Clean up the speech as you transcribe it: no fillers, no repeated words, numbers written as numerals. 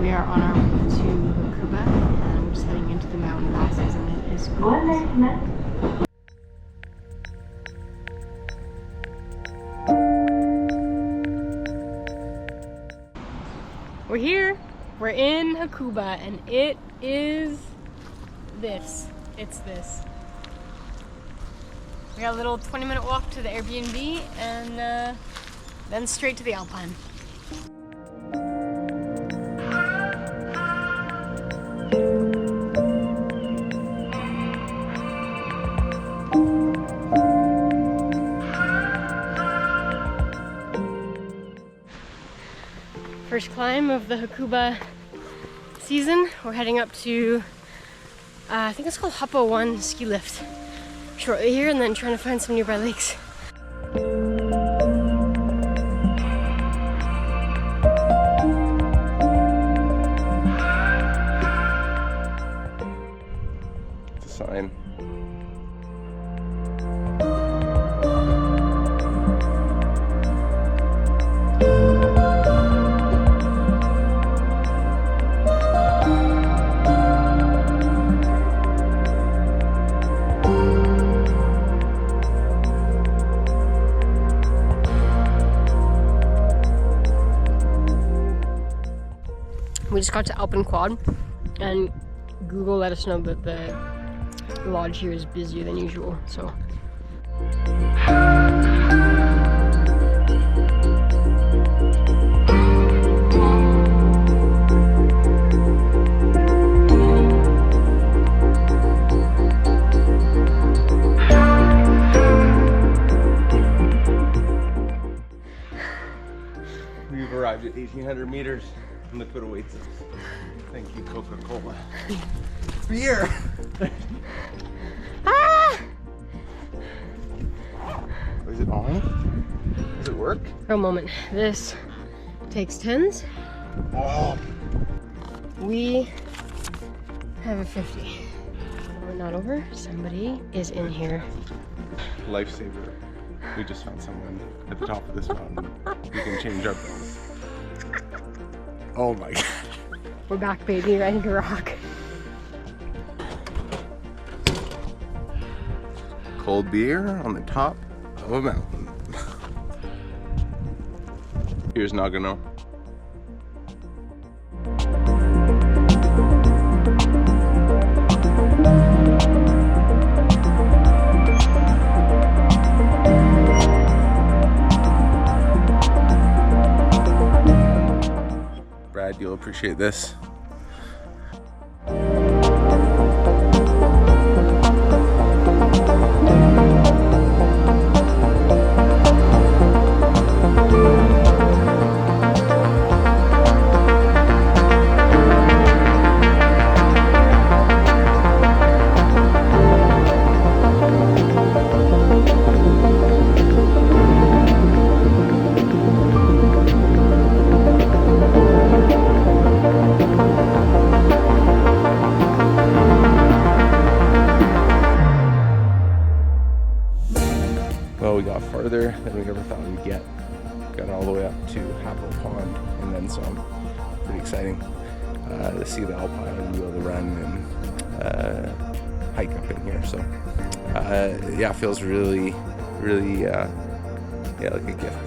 We are on our way to Hakuba and we're just heading into the mountain passes and it is gorgeous. We're here, we're in Hakuba and it is this. It's this. We got a little 20-minute walk to the Airbnb and then straight to the Alpine. First climb of the Hakuba season. We're heading up to, I think it's called Hakuba 1 ski lift shortly here, and then trying to find some nearby lakes. It's a sign. We just got to Alpine Quad, and Google let us know that the lodge here is busier than usual, so. We've arrived at 1,800 meters. And look what awaits us. Thank you, Coca-Cola. Beer! Ah! Is it on? Does it work? For a moment. This takes 10s. Oh! We have a 50. We're not over. Somebody is in here. Lifesaver. We just found someone at the top of this mountain. We can change our bills. Oh my god. We're back, baby, ready to rock. Cold beer on the top of a mountain. Here's Nagano. Brad, you'll appreciate this. Well, we got farther than we ever thought we'd get. Got all the way up to Hakuba Pond and then some. Pretty exciting to see the Alpine, be able to run and hike up in here. So yeah, it feels really, yeah, like a gift.